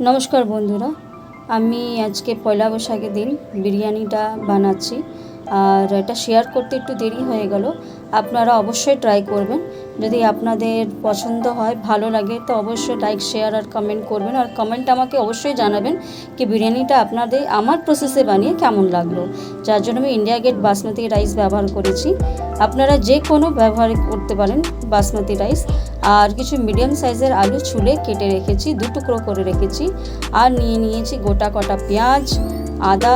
নমস্কার বন্ধুরা, আমি আজকে পয়লা বৈশাখের দিন বিরিয়ানিটা বানাচ্ছি আর এটা শেয়ার করতে একটু দেরি হয়ে গেল। আপনারা অবশ্যই ট্রাই করবেন। যদি আপনাদের পছন্দ হয়, ভালো লাগে তো অবশ্যই লাইক, শেয়ার আর কমেন্ট করবেন। আর কমেন্ট আমাকে অবশ্যই জানাবেন কি বিরিয়ানিটা আপনাদের আমার প্রসেসে বানিয়ে কেমন লাগলো। যার জন্য আমি ইন্ডিয়া গেট বাসমতি রাইস ব্যবহার করেছি। আপনারা যে কোনো ব্যবহার করতে পারেন বাসমতি রাইস। আর কিছু মিডিয়াম সাইজের আলু ছুলে কেটে রেখেছি, 2 টুকরো করে রেখেছি। আর নিয়েছি গোটা কটা পেঁয়াজ, আদা,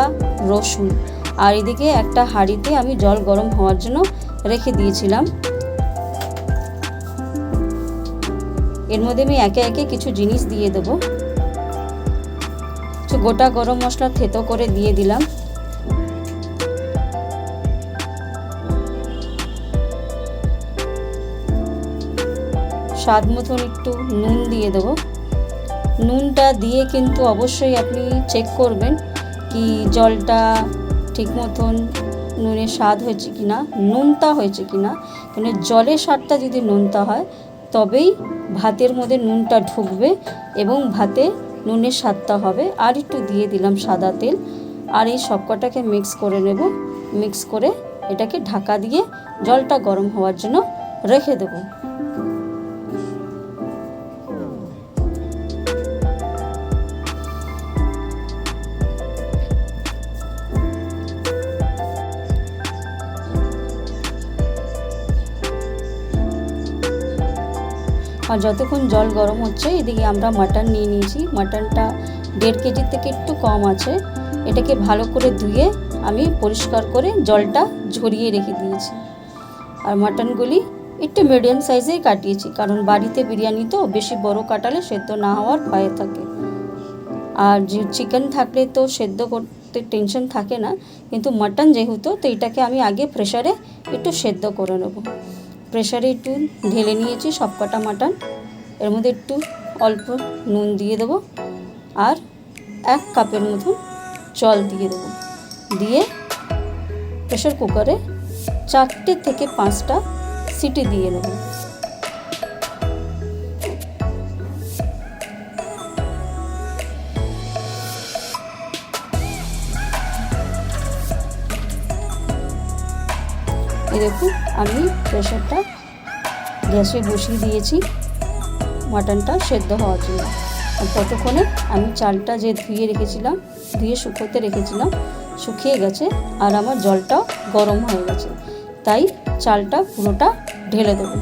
রসুন। আর এদিকে একটা হাঁড়িতে আমি জল গরম হওয়ার জন্য রেখে দিয়েছিলাম। এর মধ্যে আমি একে একে কিছু জিনিস দিয়ে দেবো। গোটা গরম মশলা থেতো করে দিয়ে দিলাম। স্বাদ মতন একটু নুন দিয়ে দেবো। নুনটা দিয়ে কিন্তু অবশ্যই আপনি চেক করবেন কি জলটা ঠিক মতন নুনের স্বাদ হয়েছে কি না, নুনতা হয়েছে কি না। মানে জলের স্বাদটা যদি নুনতা হয় তবেই ভাতের মধ্যে নুনটা ঢুকবে এবং ভাতে নুনের স্বাদটা হবে। আর একটু দিয়ে দিলাম সাদা তেল। আর এই সবকটাকে মিক্স করে নেব। মিক্স করে এটাকে ঢাকা দিয়ে জলটা গরম হওয়ার জন্য রেখে দেবো। আর যতক্ষণ জল গরম হচ্ছে এদিকে আমরা মাটন নিয়ে নিয়েছি। মাটনটা 1.5 কেজি থেকে একটু কম আছে। এটাকে ভালো করে ধুয়ে আমি পরিষ্কার করে জলটা ঝরিয়ে রেখে দিয়েছি। আর মাটনগুলি একটু মিডিয়াম সাইজেই কাটিয়েছি, কারণ বাড়িতে বিরিয়ানি তো বেশি বড় কাটালে সেদ্ধ না হওয়ার ভয় থাকে। আর যে চিকেন থাকলে তো সেদ্ধ করতে টেনশন থাকে না, কিন্তু মাটন যেহেতু, তো এটাকে আমি আগে প্রেসারে একটু সেদ্ধ করে নেব। প্রেসারে একটু ঢেলে নিয়েছি সবকটা মাটন। এর মধ্যে একটু অল্প নুন দিয়ে দেবো আর 1 কাপের মতন জল দিয়ে দেবো। দিয়ে প্রেসার কুকারে 4টে থেকে 5টা সিটি দিয়ে নেব। এই দেখুন, আমি প্রেসারটা গ্যাসে বসিয়ে দিয়েছি মাটনটা সেদ্ধ হওয়ার জন্য। আর ততক্ষণে আমি চালটা যে ধুয়ে রেখেছিলাম, ধুয়ে শুকোতে রেখেছিলাম, শুকিয়ে গেছে। আর আমার জলটাও গরম হয়ে গেছে, তাই চালটা পুরোটা ঢেলে দেবো।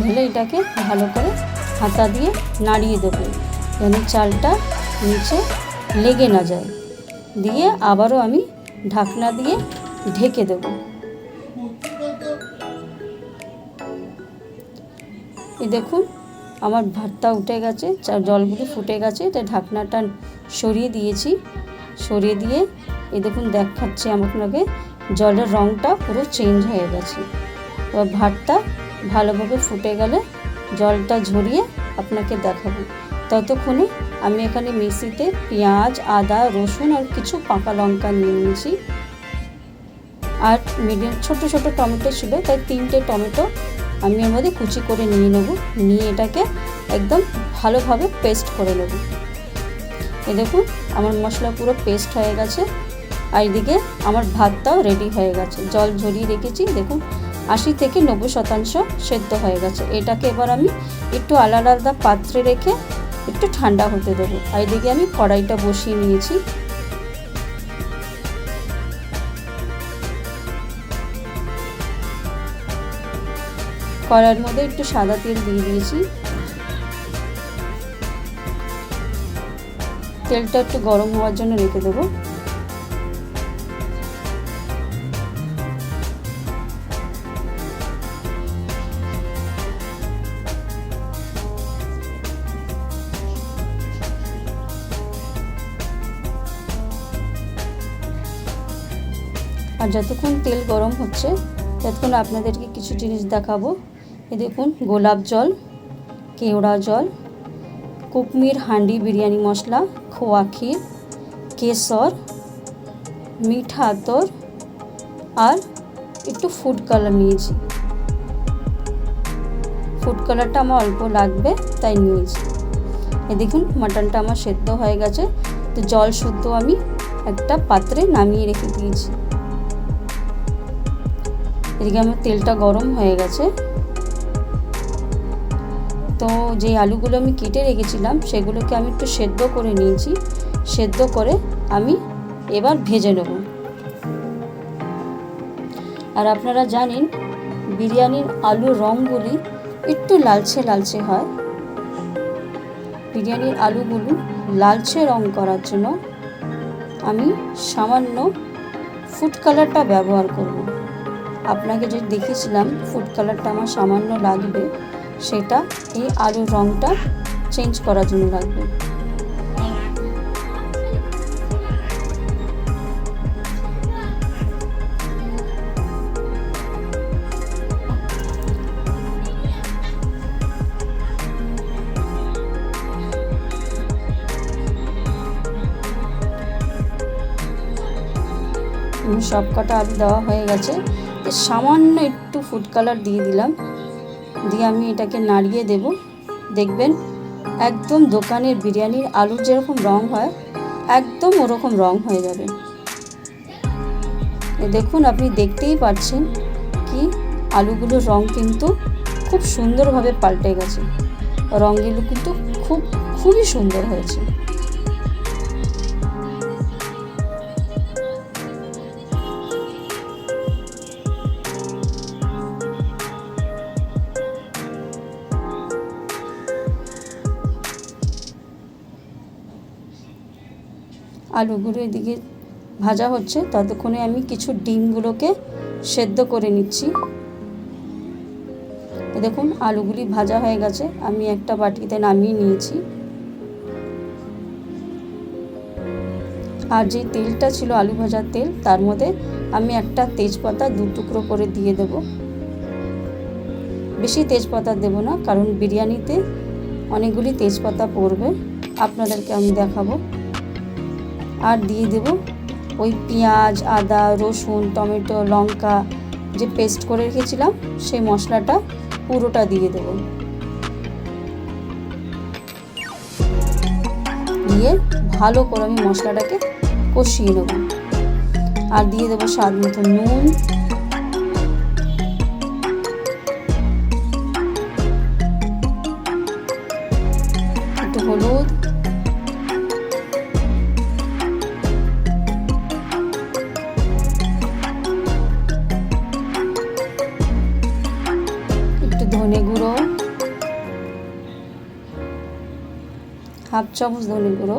ঢেলে এটাকে ভালো করে হাতা দিয়ে নাড়িয়ে দেবো, যেন চালটা নিচে লেগে না যায়। দিয়ে আবারও আমি ঢাকনা দিয়ে ঢেকে দেব। এই দেখুন, আমার ভাতটা উঠে গেছে, জলগুলি ফুটে গেছে। তাই ঢাকনাটা সরিয়ে দিয়েছি। সরিয়ে দিয়ে এই দেখুন দেখাচ্ছে আপনাকে জলের রঙটা পুরো চেঞ্জ হয়ে গেছে। এবার ভাতটা ভালোভাবে ফুটে গেলে জলটা ঝরিয়ে আপনাকে দেখাবো। ততক্ষণে আমি এখানে মিক্সিতে পেঁয়াজ, আদা, রসুন আর কিছু পাকা লঙ্কা নিয়ে নিয়েছি। আর মিডিয়াম ছোট ছোট টমেটো ছিল, তাই 3টে টমেটো আমি এর মধ্যে কুচি করে নিয়ে নেব। নিয়ে এটাকে একদম ভালোভাবে পেস্ট করে নেব। এই দেখুন, আমার মশলা পুরো পেস্ট হয়ে গেছে। আর এদিকে আমার ভাতটাও রেডি হয়ে গেছে। জল ঝরিয়ে রেখেছি, দেখুন 80 থেকে 90% সেদ্ধ হয়ে গেছে। এটাকে এবার আমি একটু আলাদা আলাদা পাত্রে রেখে একটু ঠান্ডা হতে দেবো। আর এদিকে আমি কড়াইটা বসিয়ে নিয়েছি। কড়াইয়ের মধ্যে একটু সাদা তেল দিয়ে দিয়েছি। তেলটা একটু গরম হওয়ার জন্য রেখে দেবো। আর যতক্ষণ তেল গরম হচ্ছে ততক্ষণ আপনাদেরকে কিছু জিনিস দেখাবো। এই দেখুন, গোলাপ জল, কেওড়া জল, কুকমির হান্ডি বিরিয়ানি মশলা, খোয়া ক্ষীর, কেশর, মিঠা আতর আর একটু ফুড কালার নিয়েছি। ফুড কালারটা আমার অল্প লাগবে তাই নিয়েছি। এই দেখুন, মাটনটা আমার সেদ্ধ হয়ে গেছে। তো জল শুদ্ধ আমি একটা পাত্রে নামিয়ে রেখে দিয়েছি। এদিকে আমার তেলটা গরম হয়ে গেছে। তো যে আলুগুলো আমি কেটে রেখেছিলাম সেগুলোকে আমি একটু সেদ্ধ করে নিয়েছি। সেদ্ধ করে আমি এবার ভেজে নেব। আর আপনারা জানেন বিরিয়ানির আলুর রঙগুলি একটু লালচে লালচে হয়। বিরিয়ানির আলুগুলো লালচে রং করার জন্য আমি সামান্য ফুড কালারটা ব্যবহার করব। আপনাকে যে দেখিয়েছিলাম ফুড কালারটা আমার সামান্য লাগবে, সেটা এই আলুর রঙটা চেঞ্জ করার জন্য লাগবে। সব কটা আলু দেওয়া হয়ে গেছে। সামান্য একটু ফুড কালার দিয়ে দিলাম, দিয়ে আমি এটাকে নাড়িয়ে দেব। দেখবেন একদম দোকানের বিরিয়ানির আলুর যেরকম রং হয় একদম ওরকম রং হয়ে যাবে। দেখুন, আপনি দেখতেই পাচ্ছেন কি আলুগুলোর রং কিন্তু খুব সুন্দরভাবে পাল্টে গেছে। রঙগুলো কিন্তু খুবই সুন্দর হয়েছে। আলুগুলো এদিকে ভাজা হচ্ছে, ততক্ষণে আমি কিছু ডিমগুলোকে সেদ্ধ করে নিচ্ছি। দেখুন, আলুগুলি ভাজা হয়ে গেছে, আমি একটা বাটিতে নামিয়ে নিয়েছি। আর যে তেলটা ছিল আলু ভাজার তেল, তার মধ্যে আমি একটা তেজপাতা 2 টুকরো করে দিয়ে দেব। বেশি তেজপাতা দেব না, কারণ বিরিয়ানিতে অনেকগুলি তেজপাতা পড়বে, আপনাদেরকে আমি দেখাবো। আর দিয়ে দেব ওই পেঁয়াজ, আদা, রসুন, টমেটো, লঙ্কা যে পেস্ট করে রেখেছিলাম সেই মশলাটা পুরোটা দিয়ে দেব। দিয়ে ভালো করে আমি মশলাটাকে কষিয়ে নেব। আর দিয়ে দেবো স্বাদ মতো নুন, একটু হলুদ, ধনে গুঁড়ো, হাফ চামচ ধনে গুঁড়ো,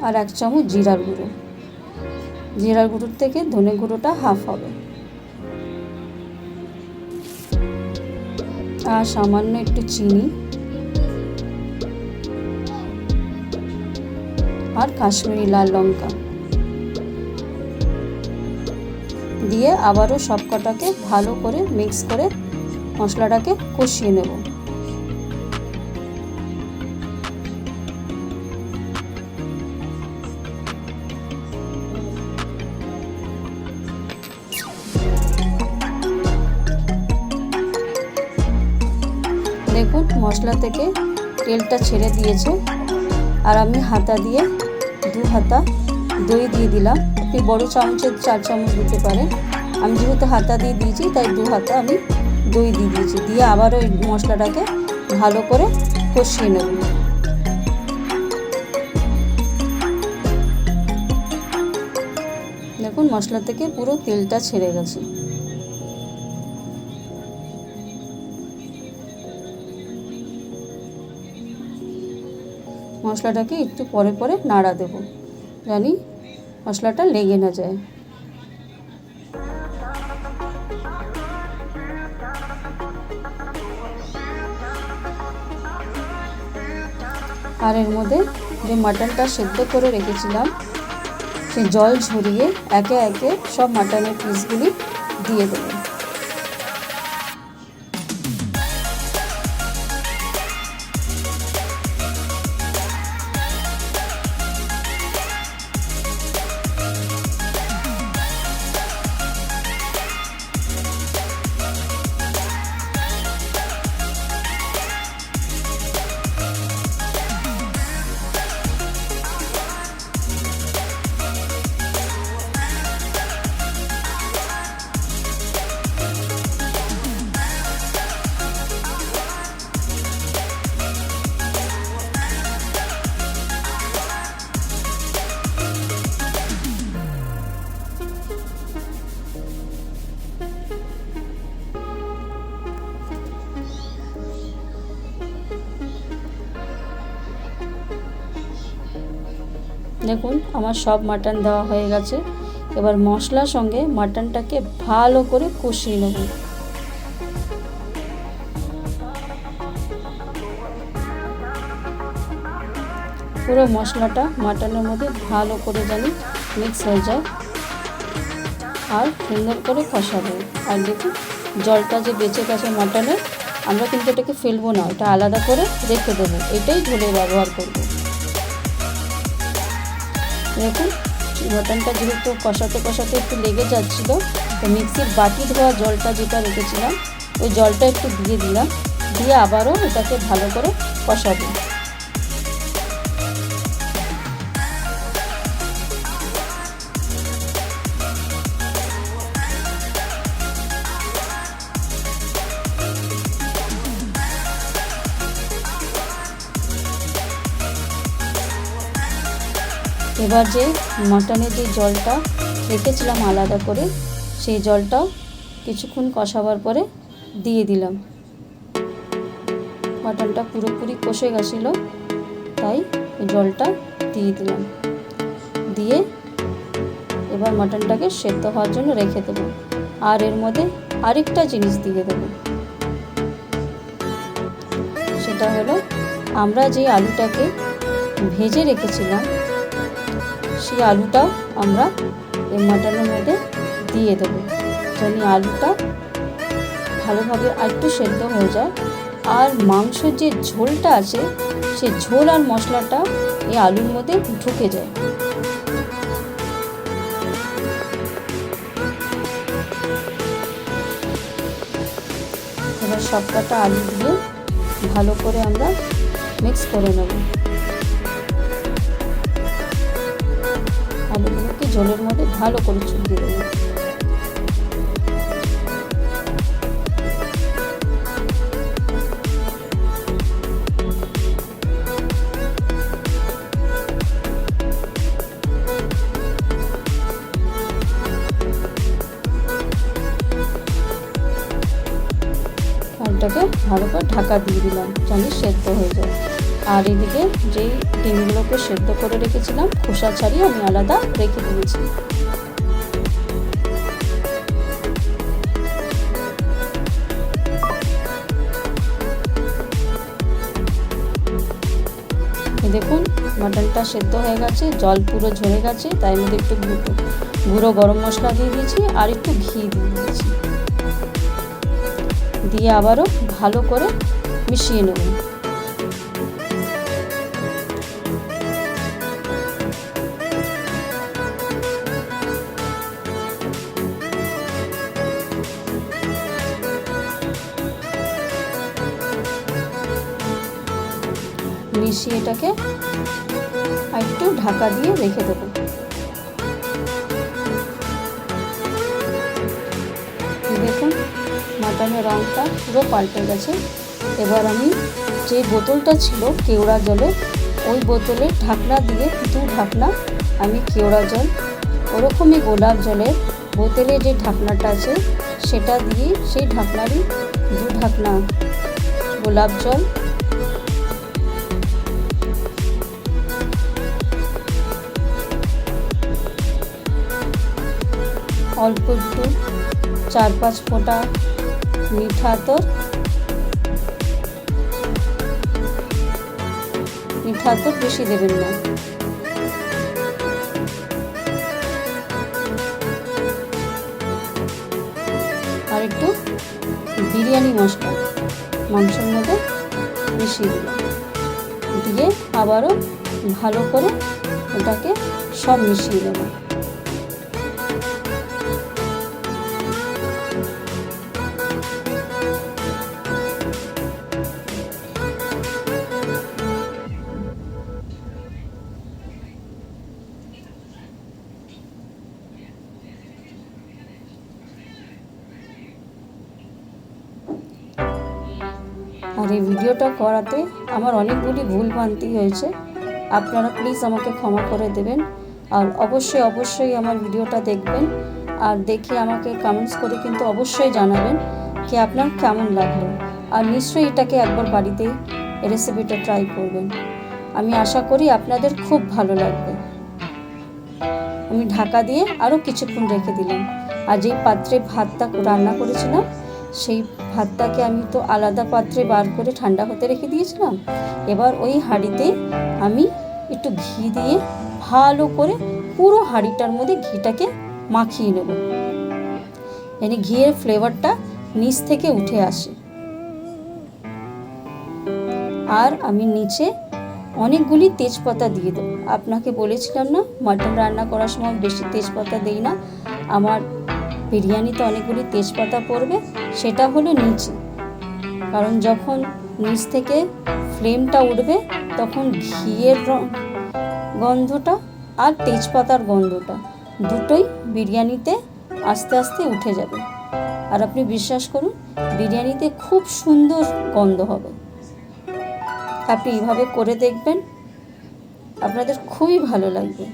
আর 1 চামচ জিরার গুঁড়ো। জিরার গুঁড়োর থেকে ধনে গুঁড়োটা হাফ হবে। আর সামান্য একটু চিনি আর কাশ্মীরি লাল লঙ্কা দিয়ে আবারও সবকটাকে ভালো করে মিক্স করে মশলাটাকে কষিয়ে নেব। দেখুন, মশলা থেকে তেলটা ছেড়ে দিয়েছে। আর আমি হাতা দিয়ে 2 হাতা দই দিয়ে দিলাম। আপনি বড় চামচের 4 চামচ দিতে পারেন। আমি যেহেতু হাতা দিয়ে দিয়েছি তাই 2 হাতা আমি দই দিয়ে দিয়েছি। দিয়ে আবারও এই মশলাটাকে ভালো করে কষিয়ে নেব। দেখুন, মশলা থেকে পুরো তেলটা ছেড়ে গেছে। মশলাটাকে একটু পরে পরে নাড়া দেব, জানি মশলাটা লেগে না যায়। আর এর মধ্যে যে মাটনটা সেদ্ধ করে রেখেছিলাম সে জল ঝরিয়ে একে একে সব মাটনের পিসগুলি দিয়ে দেবো। দেখুন আমার সব মাটন দেওয়া হয়ে গেছে। এবার মশলার সঙ্গে মাটনটাকে ভালো করে কষিয়ে নেব। পুরো মশলাটা মাটনের মধ্যে ভালো করে যেন মিক্স হয়ে যায় আর সুন্দর করে কষাবো। আর দেখুন জলটা যে বেঁচে গেছে মাটনের, আমরা কিন্তু এটাকে ফেলবো না, এটা আলাদা করে রেখে দেবো, এটাই ঝোলে ব্যবহার করব। দেখুন মাটনটা যেহেতু কষাতে কষাতে একটু লেগে যাচ্ছিল, তো মিক্সির বাটি ধোয়া জলটা যেটা রেখেছিলাম ওই জলটা একটু দিয়ে দিলাম, দিয়ে আবারও এটাকে ভালো করে কষাবো। এবার যে মাটনের যে জলটা রেখেছিলাম আলাদা করে, সেই জলটাও কিছুক্ষণ কষাবার পরে দিয়ে দিলাম। মাটনটা পুরোপুরি কষে গেছিলো, তাই জলটা দিয়ে দিলাম। দিয়ে এবার মাটনটাকে সেদ্ধ হওয়ার জন্য রেখে দেবো। আর এর মধ্যে আরেকটা জিনিস দিয়ে দেবো, সেটা হলো আমরা যে আলুটাকে ভেজে রেখেছিলাম সেই আলুটাও আমরা এই মাটনের মধ্যে দিয়ে দেবো, যেন আলুটা ভালোভাবে আরেকটু সেদ্ধ হয়ে যায়। আর মাংসের যে ঝোলটা আছে সেই ঝোল আর মশলাটা এই আলুর মধ্যে ঢুকে যায়। এবার সবকটা আলু দিয়ে ভালো করে আমরা মিক্স করে নেব। আলুগুলোকে ঝোলের মধ্যে ভালো করে চুবিয়ে দেবো। আলুটাকে ভালো করে ঢাকা দিয়ে দিলাম যেন সেদ্ধ হয়ে যায়। আর এদিকে যেই ডিমগুলোকে সেদ্ধ করে রেখেছিলাম খোসা ছাড়িয়ে আমি আলাদা রেখে দিয়েছি। দেখুন মাটনটা সেদ্ধ হয়ে গেছে, জল পুরো ঝরে গেছে, তাই মধ্যে একটু গুঁড়ো গরম মশলা দিয়ে দিয়েছি আর একটু ঘি দিয়ে দিয়েছি, দিয়ে আবারও ভালো করে মিশিয়ে নেব। মিশিয়ে এটাকে একটু ঢাকা দিয়ে রেখে দেবো। দেখুন মাটনের রঙটা পুরো পাল্টে গেছে। এবার আমি যে বোতলটা ছিল কেওড়া জলের, ওই বোতলের ঢাকনা দিয়ে দু ঢাকনা আমি কেওড়া জল, ওরকমই গোলাপ জলের বোতলে যে ঢাকনাটা আছে সেটা দিয়ে সেই ঢাকনারই দু ঢাকনা গোলাপ জল অল্প একটু 4-5 ফোঁটা মিঠা আতর, বেশি দেবেন না, আর একটু বিরিয়ানি মশলা মাংসের মধ্যে মিশিয়ে দিলাম, দিয়ে আবারও ভালো করে ওটাকে সব মিশিয়ে দেব। আর এই ভিডিওটা করাতে আমার অনেকগুলি ভুলভ্রান্তি হয়েছে, আপনারা প্লিজ আমাকে ক্ষমা করে দেবেন। আর অবশ্যই আমার ভিডিওটা দেখবেন, আর দেখে আমাকে কমেন্টস করে কিন্তু অবশ্যই জানাবেন কি আপনার কেমন লাগলো। আর নিশ্চয়ই এটাকে একবার বাড়িতে রেসিপিটা ট্রাই করবেন, আমি আশা করি আপনাদের খুব ভালো লাগবে। আমি ঢাকা দিয়ে আরও কিছুক্ষণ রেখে দিলাম। আর যেই পাত্রে ভাতটা রান্না করেছিলাম সেই ভাতটাকে আমি তো আলাদা পাত্রে বার করে ঠান্ডা হতে রেখে দিয়েছিলাম। এবার ওই হাঁড়িতে আমি একটু ঘি দিয়ে ভালো করে পুরো হাঁড়িটার মধ্যে ঘিটাকে মাখিয়ে নেব, মানে ঘিয়ের ফ্লেভারটা নিচ থেকে উঠে আসে। আর আমি নিচে অনেকগুলি তেজপাতা দিয়ে দেবো। আপনাকে বলেছিলাম না মাটন রান্না করার সময় বেশি তেজপাতা দেই না, আমার বিরিয়ানিতে অনেকগুলি তেজপাতা পড়বে, সেটা হলো নিচে। কারণ যখন নিচ থেকে ফ্লেমটা উঠবে তখন ঘিয়ের গন্ধটা আর তেজপাতার গন্ধটা দুটোই বিরিয়ানিতে আস্তে আস্তে উঠে যাবে। আর আপনি বিশ্বাস করুন বিরিয়ানিতে খুব সুন্দর গন্ধ হবে। আপনি এইভাবে করে দেখবেন, আপনাদের খুবই ভালো লাগবে।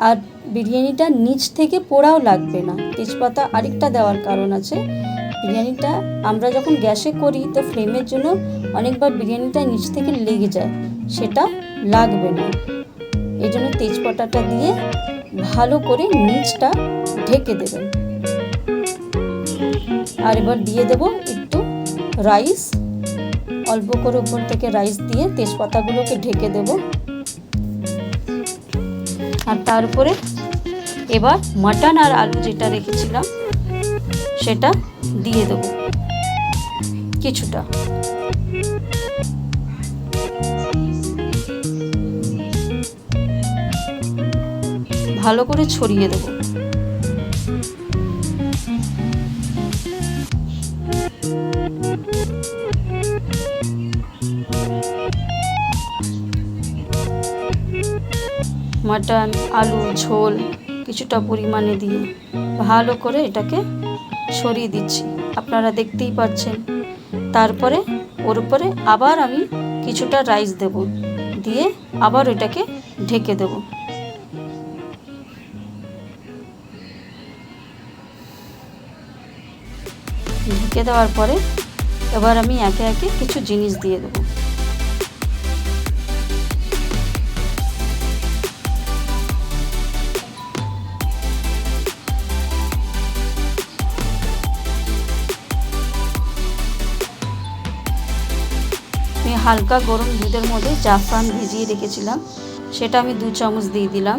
আর বিরিয়ানিটা নিচ থেকে পোড়াও লাগবে না। তেজপাতা আরেকটা দেওয়ার কারণ আছে, বিরিয়ানিটা আমরা যখন গ্যাসে করি তো ফ্লেমের জন্য অনেকবার বিরিয়ানিটা নিচ থেকে লেগে যায়, সেটা লাগবে না। এই জন্য তেজপাতাটা দিয়ে ভালো করে নিচটা ঢেকে দেবেন। আর এবার দিয়ে দেব একটু রাইস, অল্প করে উপর থেকে রাইস দিয়ে তেজপাতাগুলোকে ঢেকে দেব। আর তারপরে এবার মাটন আর আলু যেটা রেখেছিলাম সেটা দিয়ে দেব কিছুটা। ভালো করে ছড়িয়ে দেব। মাটন আলু ঝোল কিছুটা পরিমাণে দিয়ে ভালো করে এটাকে ছড়িয়ে দিচ্ছি, আপনারা দেখতেই পাচ্ছেন। তারপরে ওর উপরে আবার আমি কিছুটা রাইস দেব, দিয়ে আবার এটাকে ঢেকে দেব। ঢেকে দেওয়ার পরে এবার আমি একে একে কিছু জিনিস দিয়ে দেবো। আমি হালকা গরম দুধের মধ্যে জাফরান ভিজিয়ে রেখেছিলাম, সেটা আমি 2 চামচ দিয়ে দিলাম।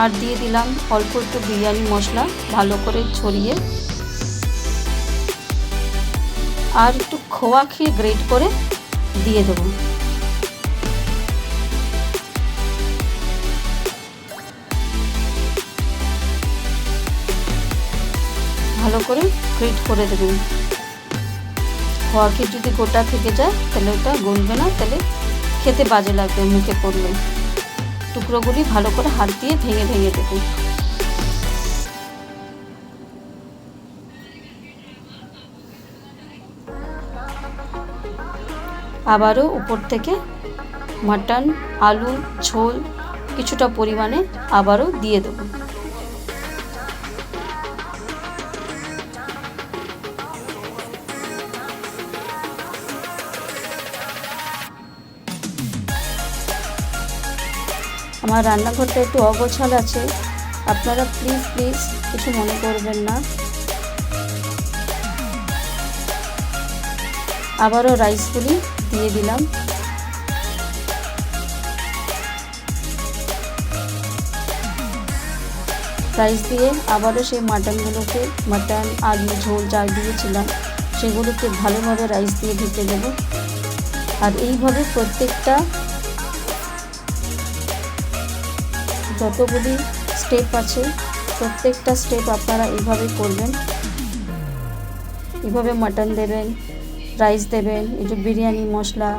আর দিয়ে দিলাম অল্প একটু বিরিয়ানি মশলা ভালো করে ছড়িয়ে, আর একটু খোয়া ক্ষীর গ্রেট করে দিয়ে দেবো। ভালো করে গ্রেট করে দেবেন। খোয়া ক্ষীর যদি গোটা থেকে যায় তাহলে ওটা গলবে না, তাহলে খেতে বাজে লাগবে মুখে পড়লে। টুকরোগুলি ভালো করে হাত দিয়ে ভেঙে ভেঙে দেবেন। আবারও উপর থেকে মাটন আলু ঝোল কিছুটা পরিমাণে আবারও দিয়ে দেব। আমার রান্নাঘরটা একটু অগোছাল আছে, আপনারা প্লিজ কিছু মনে করবেন না। আবারও রাইসগুলি দিয়ে দিলাম। রাইস দিয়ে আবারও সেই মাটনগুলোকে, মাটন আলু ঝোল যা দিয়েছিলাম সেগুলোকে ভালোভাবে রাইস দিয়ে ঢেকে দেবো। আর এইভাবে প্রত্যেকটা যতগুলি স্টেপ আছে প্রত্যেকটা স্টেপ আপনারা এইভাবে করবেন। এইভাবে মাটন দেবেন, রাইস দেবেন, এই যে বিরিয়ানি মশলা,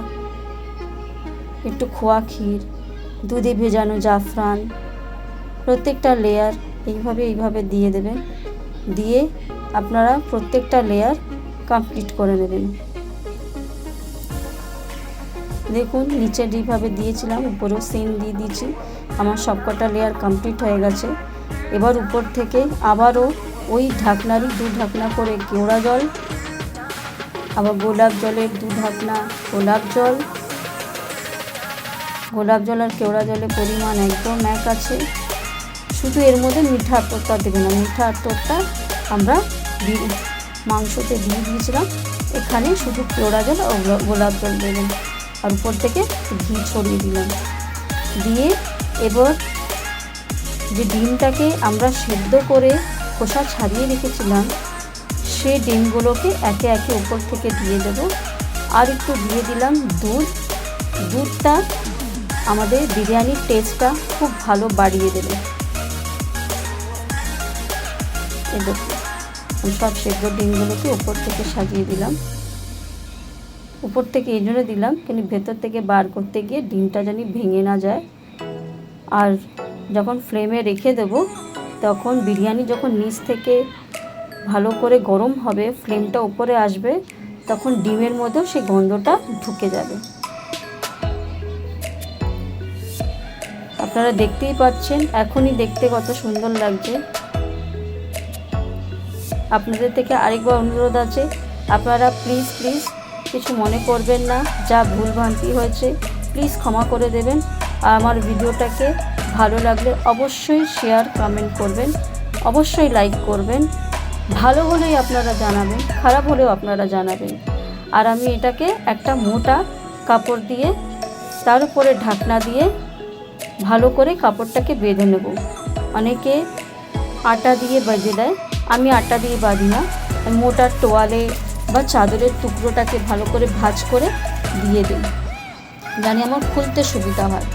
একটু খোয়া ক্ষীর, দুধে ভেজানো জাফরান, প্রত্যেকটা লেয়ার এইভাবে দিয়ে দেবেন। দিয়ে আপনারা প্রত্যেকটা লেয়ার কমপ্লিট করে নেবেন। দেখুন নিচে যেভাবে দিয়েছিলাম উপরেও সেম দিয়ে দিয়েছি। আমার সবকটা লেয়ার কমপ্লিট হয়ে গেছে। এবার উপর থেকে আবারও ওই ঢাকনারই 2 ঢাকনা করে কেওড়া জল, আবার গোলাপ জলের 2 ঢাকনা গোলাপ জল আর কেওড়া জলের পরিমাণ একদম এক আছে। শুধু এর মধ্যে মিঠা আতরটা দেবে না, মিঠা আতরটা আমরা মাংসতে দিয়ে দিয়েছিলাম, এখানে শুধু কেওড়া জল ও গোলাপ জল দেবেন। আর উপর থেকে ঘি ছড়িয়ে দিলাম। দিয়ে এবার যে ডিমটাকে আমরা সেদ্ধ করে খোসা ছাড়িয়ে রেখেছিলাম সেই ডিমগুলোকে একে একে উপর থেকে দিয়ে দেব। আর একটু দিয়ে দিলাম দুধটা আমাদের বিরিয়ানির টেস্টটা খুব ভালো বাড়িয়ে দেবে। এই দেখুন সব সেদ্ধ ডিমগুলোকে উপর থেকে সাজিয়ে দিলাম। উপর থেকে এই জন্য দিলাম কিন্তু ভেতর থেকে বার করতে গিয়ে ডিমটা যেন ভেঙে না যায়। আর যখন ফ্লেমে রেখে দেব তখন বিরিয়ানি যখন নিচ থেকে ভালো করে গরম হবে, ফ্লেমটা উপরে আসবে, তখন ডিমের মধ্যেও সেই গন্ধটা ঢুকে যাবে। আপনারা দেখতেই পাচ্ছেন, এখনই দেখতে কত সুন্দর লাগছে। আপনাদের থেকে আরেকবার অনুরোধ আছে, আপনারা প্লিজ কিছু মনে করবেন না, যা ভুলভ্রান্তি হয়েছে প্লিজ ক্ষমা করে দেবেন। আর আমার ভিডিওটাকে ভালো লাগলে অবশ্যই শেয়ার কমেন্ট করবেন, অবশ্যই লাইক করবেন। ভালো হলেই আপনারা জানাবেন, খারাপ হলেও আপনারা জানাবেন। আর আমি এটাকে একটা মোটা কাপড় দিয়ে তার উপরে ঢাকনা দিয়ে ভালো করে কাপড়টাকে বেঁধে নেব। অনেকে আটা দিয়ে বেঁধে দেয়, আমি আটা দিয়ে বাঁধি না, আমি মোটা তোয়ালে বা চাদরের টুকরোটাকে ভালো করে ভাঁজ করে দিয়ে দিই, জানি আমার খুলতে সুবিধা হয়।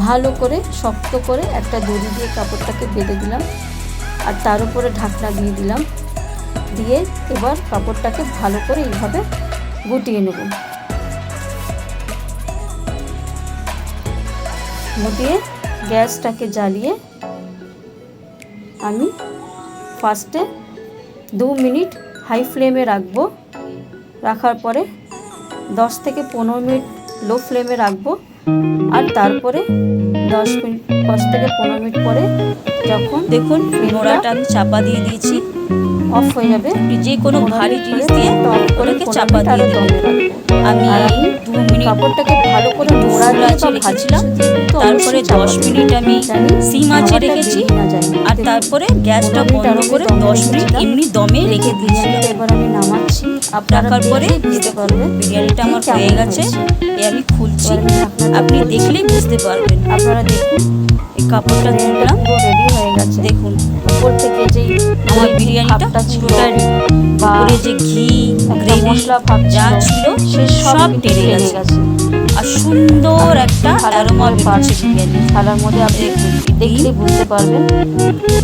ভালো করে শক্ত করে একটা দড়ি দিয়ে কাপড়টাকে বেঁধে দিলাম আর তার উপরে ঢাকনা দিয়ে দিলাম। দিয়ে এবার কাপড়টাকে ভালো করে এইভাবে গুটিয়ে নেব। গুটিয়ে গ্যাসটাকে জ্বালিয়ে আমি ফার্স্টে 2 মিনিট হাই ফ্লেমে রাখবো। রাখার পরে 10 থেকে 15 মিনিট লো ফ্লেমে রাখবো। আর তারপরে 10 থেকে 15 মিনিট পরে যখন দেখুন নোড়াটা আমি চাপা দিয়ে দিয়েছি, অফ হয়ে যাবে। যে কোনো ভারী জিনিস দিয়ে ওটাকে চাপা দিয়ে দেবো। আমি 2 মিনিট কাপড়টাকে ভালো করে নোড়া দিয়ে ভাজলাম। তারপরে 10 মিনিট আমি সিম আঁচে রেখেছি আর তারপরে গ্যাসটা বন্ধ করে 10 মিনিট এমনি দমে রেখে দিয়েছি। এবার আমি নামাচ্ছি, রাখার পরে বুঝতে পারবেন বিরিয়ানিটা আমার হয়ে গেছে। আমি খুলছি, আপনি দেখলেই বুঝতে পারবেন। আপনারা দেখুন এই কাপড়টা তুললাম, রেডি হয়ে গেছে। দেখুন উপর থেকে যে আমার বিরিয়ানিটা পুরোটা উপরে যে ঘি মশলা ভাব যা ছিল সে সব টেনে গেছে আর সুন্দর একটা অ্যারোমা বেরোচ্ছে বিরিয়ানি থালার মধ্যে। আপনি দেখলে বুঝতে পারবেন।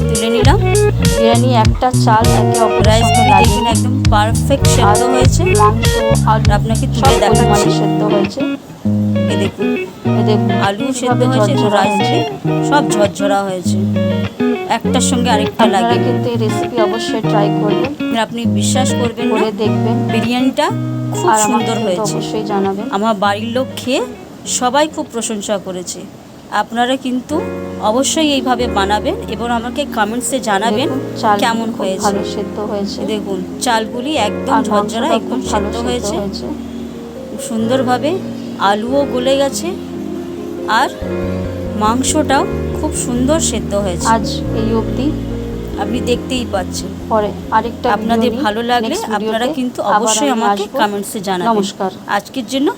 তুলে নিলাম বিরিয়ানি, একটা চাল একে অপরের সঙ্গে লাগিয়ে একদম পারফেক্ট সেদ্ধ হয়েছে। মাংস আর আপনাকে তুলে দেখাচ্ছি সেদ্ধ হয়েছে। এই দেখুন আলু সেদ্ধ হয়েছে, রাইস সব ঝরঝরা হয়েছে, একটার সঙ্গে আরেকটা লাগে। কিন্তু এই রেসিপি অবশ্যই ট্রাই করবেন, আপনি বিশ্বাস করবেন, করে দেখবেন। বিরিয়ানিটা খুব সুন্দর হয়েছে, অবশ্যই জানাবেন। আমার বাড়ির লোক খেয়ে সবাই খুব প্রশংসা করেছে। আপনারা কিন্তু অবশ্যই এইভাবে বানাবেন এবং আমাকে কমেন্টসে জানাবেন কেমন হয়েছে। ভালো সেদ্ধ হয়েছে, দেখুন চালগুলি একদম ঝরঝরা, একদম সেদ্ধ হয়েছে সুন্দরভাবে। আলুও গলে গেছে আর মাংসটাও খুব সুন্দর সেদ্ধ হয়েছে। আজ এই অবধি আপনি দেখতেই পাচ্ছেন। পরে আরেকটা আপনাদের ভালো লাগলে আপনারা কিন্তু অবশ্যই আমাকে কমেন্টসে জানাবেন। নমস্কার, আজকের জন্য